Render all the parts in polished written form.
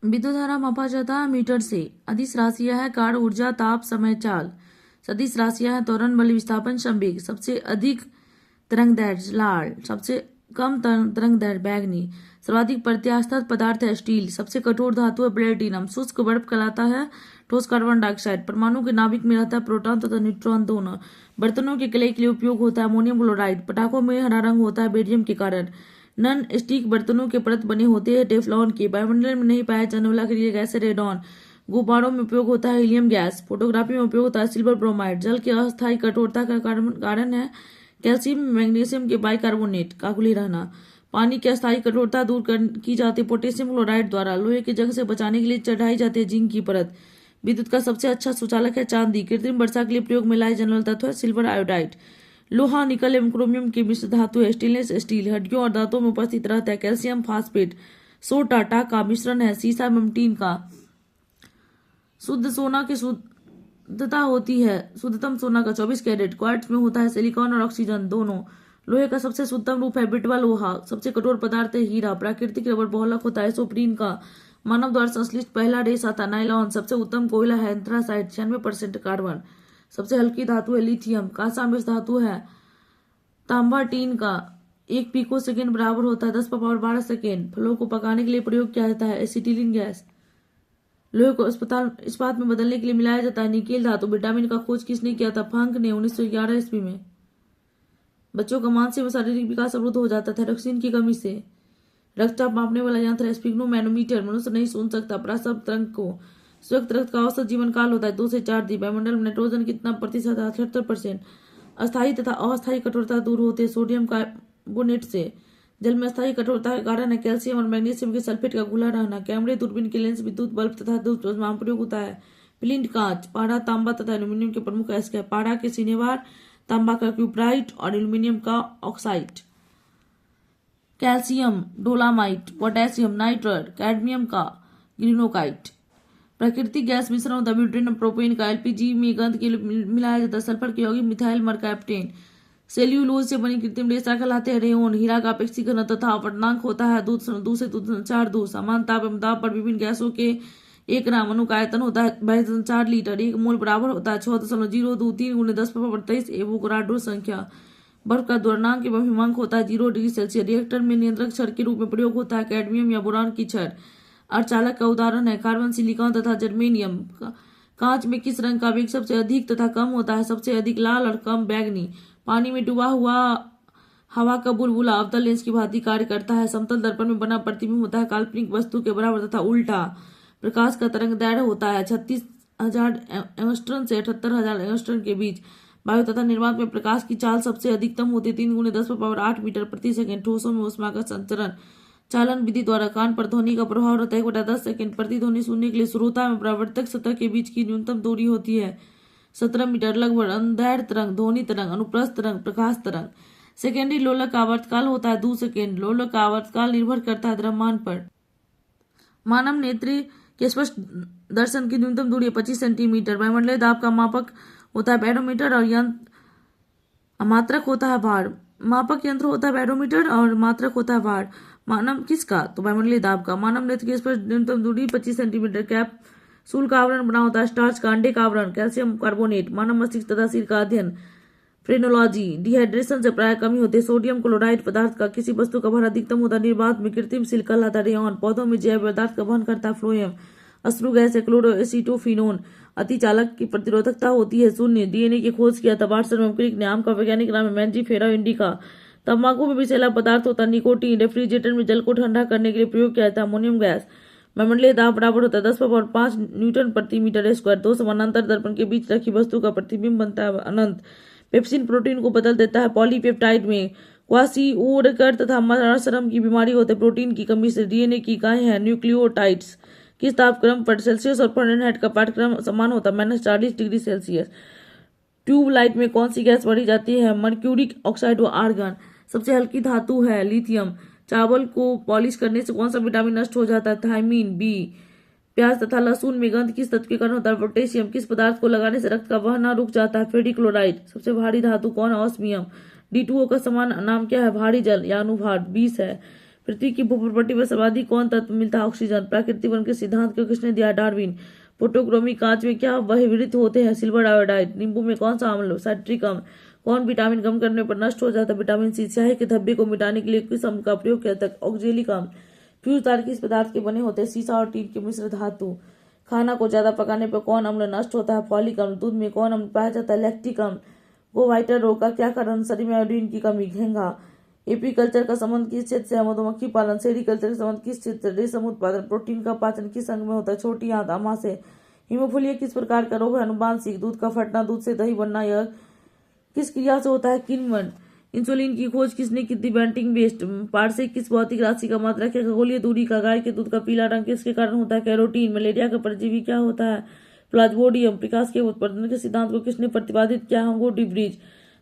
विद्युत धारा मापा जाता है मीटर से। अदिश राशियां है कार्य ऊर्जा, ताप, समय, चाल। सदिश राशियां है त्वरण, बल, विस्थापन, संवेग। सबसे अधिक तरंग दैर्घ्य लाल, सबसे कम तरंग दैर्घ्य बैंगनी। सर्वाधिक प्रत्यास्थ पदार्थ है स्टील, सबसे कठोर धातु है प्लेटिनम। शुष्क बर्फ कहलाता है ठोस कार्बन डाइऑक्साइड। परमाणु के नाभिक में रहता है प्रोटॉन तथा न्यूट्रॉन दोनों। बर्तनों के कलई के लिए उपयोग होता है अमोनियम क्लोराइड। पटाखों में हरा रंग होता है बेरियम के कारण। नन स्टिक बर्तनों के परत बने होते हैं टेफ्लॉन के। वायुमंडल में नहीं पाया जाने वाला अक्रिय गैस है रेडॉन। गुब्बारों में उपयोग होता है हीलियम गैस। फोटोग्राफी में उपयोग होता है सिल्वर ब्रोमाइड। जल की अस्थायी कठोरता का कारण है कैल्शियम मैग्नीशियम के बाइकार्बोनेट का घुले रहना। पानी की अस्थायी कठोरता दूर की जाती है पोटेशियम क्लोराइड द्वारा। लोहे के जंग से बचाने के लिए चढ़ाई जाती है जिंक की परत। विद्युत का सबसे अच्छा सुचालक है चांदी। कृत्रिम वर्षा के लिए प्रयोग में लाए जाने वाला तत्व है सिल्वर आयोडाइड। लोहा, निकल एवं क्रोमियम की मिश्र धातु है स्टेनलेस स्टील। हड्डियों और दांतों में उपस्थित रहता है कैल्शियम फास्फेट। सोटा का मिश्रण है सीसा एवं टीन का। शुद्ध सोना की शुद्धता होती है शुद्धतम सोना का 24 कैरेट। क्वार्ट्ज में होता है सिलिकॉन और ऑक्सीजन दोनों। लोहे का सबसे शुद्धतम रूप है बिटवा लोहा। सबसे कठोर पदार्थ है हीरा। प्राकृतिक रबर बहुलक होता है सोप्रीन का। मानव द्वारा संश्लिष्ट पहला रेशा था नाइलॉन। सबसे उत्तम कोयला है एंथ्रासाइट 96% कार्बन। सबसे हल्की धातु है लिथियम। कांसा मिश्र धातु है तांबा टीन का। 1 पिको सेकेंड बराबर होता है 10⁻12 सेकेंड। फलों को पकाने के लिए प्रयोग किया जाता है एसिटिलीन गैस। लोहे को इस्पात में बदलने के लिए मिलाया जाता है निकेल धातु। विटामिन का खोज किसने किया था? फ्रांक ने 1911 ईस्वी में। बच्चों का मानसिक व शारीरिक विकास अवरुद्ध हो जाता था थायरोक्सिन की कमी से। रक्तचाप मापने वाला यंत्र स्पिग्नोमैनोमीटर। मनुष्य नहीं सुन सकता प्रसव तरंग को। स्वस्थ रक्त का औसत जीवन काल होता है 2 से 4 दिन। वायुमंडल में नाइट्रोजन कितना प्रतिशत है? 78%। अस्थायी तथा अस्थायी कठोरता दूर होते हैं सोडियम कार्बोनेट से। जल में अस्थायी कठोरता के कारण है कैल्शियम और मैग्नीशियम के सल्फेट का घुला रहना। कैमरे, दूरबीन के लेंस, विद्युत बल्ब तथा दूध प्लाज्मा में प्रयोग होता है। प्लिंट कांच, पारा, तांबा तथा एल्यूमिनियम के प्रमुख अयस्क है। पारा के सिनेबार, तांबा का क्यूप्राइट और एल्यूमिनियम का oxide. Calcium dolomite, potassium nitrate, cadmium का ग्रीनोकाइट। प्राकृतिक गैस मिश्रण होता है ब्यूटेन और प्रोपेन का। एलपीजी में गंध के लिए मिलाया जाता है सल्फर के यौगिक मिथाइल मरकैप्टेन। सेल्यूलोज से बनी कृत्रिम रेशा कहलाते हैं रेयोन। हीरा का अपेक्षित घनत्व तथा अपवर्तनांक होता है 2 से 4 समान ताप एवं दाब पर विभिन्न गैसों के 1 ग्राम अणु का आयतन होता है 22.4 लीटर। 1 मोल बराबर होता है 6.023 × 10⁻23 एवोगाड्रो संख्या। बर्फ का द्वरणांक एवं हिमांक होता है 0 डिग्री सेल्सियस। रिएक्टर में नियंत्रक छड़ के रूप में प्रयोग होता है कैडमियम या बोरान की छड़। अर्धचालक का उदाहरण है कार्बन, सिलिकॉन तथा जर्मेनियम। कांच में किस रंग का वेग सबसे अधिक तथा कम होता है? सबसे अधिक लाल और कम बैंगनी। पानी में डूबा हुआ हवा का बुलबुला अवतल लेंस की भांति कार्य करता है। समतल दर्पण में बना प्रतिबिंब होता है काल्पनिक वस्तु के बराबर तथा उल्टा। प्रकाश का तरंग दैर्घ्य होता है 36,000 एंगस्ट्रॉम से 78,000 एंगस्ट्रॉम के बीच। वायु तथा निर्वात में प्रकाश की चाल सबसे अधिकतम होती है 3 × 10⁸ मीटर प्रति सेकंड। ठोसों में ऊष्मा का संचरण चालन विधि द्वारा कान पर ध्वनि का प्रभाव रहता है 1/10 सेकंड। प्रतिध्वनि सुनने के लिए श्रोता में प्रवर्तक सतह के बीच की न्यूनतम दूरी होती है 17 मीटर लगभग। अंधैर तरंग, ध्वनि तरंग, अनुप्रस्थ तरंग, प्रकाश तरंग। सेकेंडरी लोलक का आवर्तकाल होता है 2 सेकेंड। लोलक का आवर्तकाल निर्भर करता है द्रव्यमान पर। मानव नेत्र के स्पष्ट दर्शन की न्यूनतम दूरी 25 सेंटीमीटर। वायुमंडलीय दाब का मापक होता है बैरोमीटर और यंत्र मात्रक होता है भार। मापक यंत्र होता है बैरोमीटर और मात्रक होता है भार। मानव किसका? तो वायुमंडलीय दाब का। मानव नेत्र की स्पष्ट न्यूनतम दूरी 25 सेंटीमीटर। कैप्सूल का आवरण बना होता है स्टार्च का। अंडे का आवरण कैल्शियम कार्बोनेट। मानव मस्तिष्क तथा सिर का अध्ययन फ्रेनोलॉजी। डिहाइड्रेशन से प्राय कमी होती है सोडियम क्लोराइड पदार्थ का। किसी वस्तु का भार अधिकतम होता है निर्वात में कृत्रिम सील कहलाता है रेयॉन। पौधों में जैव पदार्थ का वहन करता है फ्लोएम। अश्रु गैस है क्लोरोएसिटोफिनोन। अतिचालक की प्रतिरोधकता होती है 0। डीएनए की खोज किया था वाटसन एवं क्रिक ने। आम का वैज्ञानिक नाम है मैंजीफेरा इंडिका। तंबाकू में विषैला पदार्थ होता है निकोटीन। रेफ्रिजरेटर में जल को ठंडा करने के लिए प्रयोग किया जाता है अमोनियम गैस। वायुमंडलीय दाब बराबर होता है 10⁻5 न्यूटन प्रति मीटर स्क्वायर। 2 समानांतर दर्पण के बीच रखी वस्तु का प्रतिबिंब बनता है अनंत। पेप्सिन प्रोटीन को बदल देता है पॉलीपेप्टाइड में। क्वासिओडकर तथा मरासरम की बीमारी होती है प्रोटीन की कमी से। डीएनए की इकाई है न्यूक्लियोटाइड्स। किस तापक्रम पर सेल्सियस और फ़ारेनहाइट का पाठ्यक्रम समान होता है? -40 डिग्री सेल्सियस। ट्यूब लाइट में कौन सी गैस भरी जाती है? मर्क्यूरिक ऑक्साइड व आर्गन। सबसे हल्की धातु है लिथियम। चावल को पॉलिश करने से कौन सा विटामिन नष्ट हो जाता है? Thiamine B. प्याज तथा लहसुन में गंध किस तत्व के कारण होता है? पोटेशियम। किस पदार्थ को लगाने से रक्त का बहना रुक जाता है? फेरिक्लोराइड। सबसे भारी धातु कौन है? ऑस्मियम। D2O का समान नाम क्या है? भारी जल या अनुभार 20 है। पृथ्वी की भूप्रपट्टी पर सर्वाधिक कौन तत्व मिलता है? ऑक्सीजन। प्राकृतिक वर्ण के सिद्धांत को किसने दिया? डार्विन। फोटोक्रोमी कांच में क्या बहिर्भूत होते हैं? Silver iodide. नींबू में कौन सा अम्ल? साइट्रिक अम्ल। कौन विटामिन कम करने पर नष्ट हो जाता है? Vitamin C. स्याही के धब्बे को मिटाने के लिए किस अम्ल का प्रयोग किया जाता है? ऑक्जेलिक अम्ल। फ्यूज तार किस पदार्थ के बने होते हैं? शीशा और टीन के मिश्र धातु। खाना को ज्यादा पकाने पर कौन अम्ल नष्ट होता है? फॉलिक अम्ल। दूध में कौन अम्ल पाया जाता है? लैक्टिक अम्ल। गोवाइटर रोग का क्या कारण? शरीर में आयोडीन की कमी। घेंघा। एपीकल्चर का संबंध किस क्षेत्र से है? मधुमक्खी पालन। सेरीकल्चर का संबंध किस क्षेत्र से? रेशम उत्पादन। प्रोटीन का पाचन किस अंग में होता है? छोटी आंत आमाशय। हीमोफीलिया किस प्रकार का रोग है? अनुबांशिक। दूध का फटना, दूध से दही बनना, यह किस क्रिया से होता है? किण्वन। इंसुलिन की खोज किसने की थी? Bentinck best. पारसे किस भौतिक राशि का मात्रक है? खगोलीय दूरी का। गाय के दूध का पीला रंग किसके कारण होता है? कैरोटीन। मलेरिया का परजीवी क्या होता है? प्लाज्मोडियम। प्रकाश के उत्पादन के सिद्धांत को किसने प्रतिपादित किया? हंगो डिब्रीज।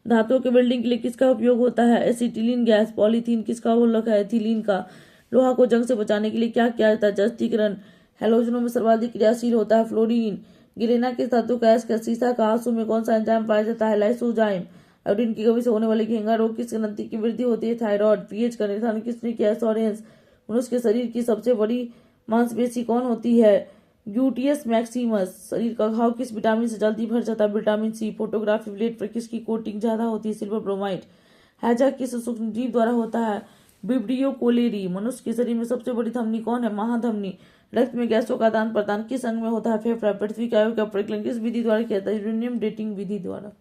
धातुओं के वेल्डिंग के लिए किसका उपयोग होता है? Acetylene gas. पॉलीथीन किसका बहुलक है? एथिलीन का। लोहा को जंग से बचाने के लिए क्या किया जाता है? जस्तीकरण। हैलोजनों में सर्वाधिक क्रियाशील होता है? फ्लोरीन। गिरेना किस धातु का है? शीशा का। आंसू में कौन सा एंजाइम पाया जाता है? लाइसोजाइम। आयोडीन की कमी से होने वाले घेंघा रोग किस ग्रंथि की वृद्धि होती है? थायराइड। पीएच का निर्धारण किसने किया? सोरेंस। मनुष्य के शरीर की सबसे बड़ी मांसपेशी कौन होती है? Gluteus Maximus. शरीर का घाव किस विटामिन से जल्दी भर जाता है? विटामिन सी। फोटोग्राफी प्लेट पर किसकी कोटिंग ज्यादा होती है? Silver bromide. हैजा किस सूक्ष्मजीव द्वारा होता है? Vibrio cholerae. मनुष्य के शरीर में सबसे बड़ी धमनी कौन है? महाधमनी। रक्त में गैसों का आदान प्रदान किस अंग में होता है? फेफड़ा। पृथ्वी के आयु का परिकलन किस विधि द्वारा किया जाता है? यूरेनियम डेटिंग विधि द्वारा।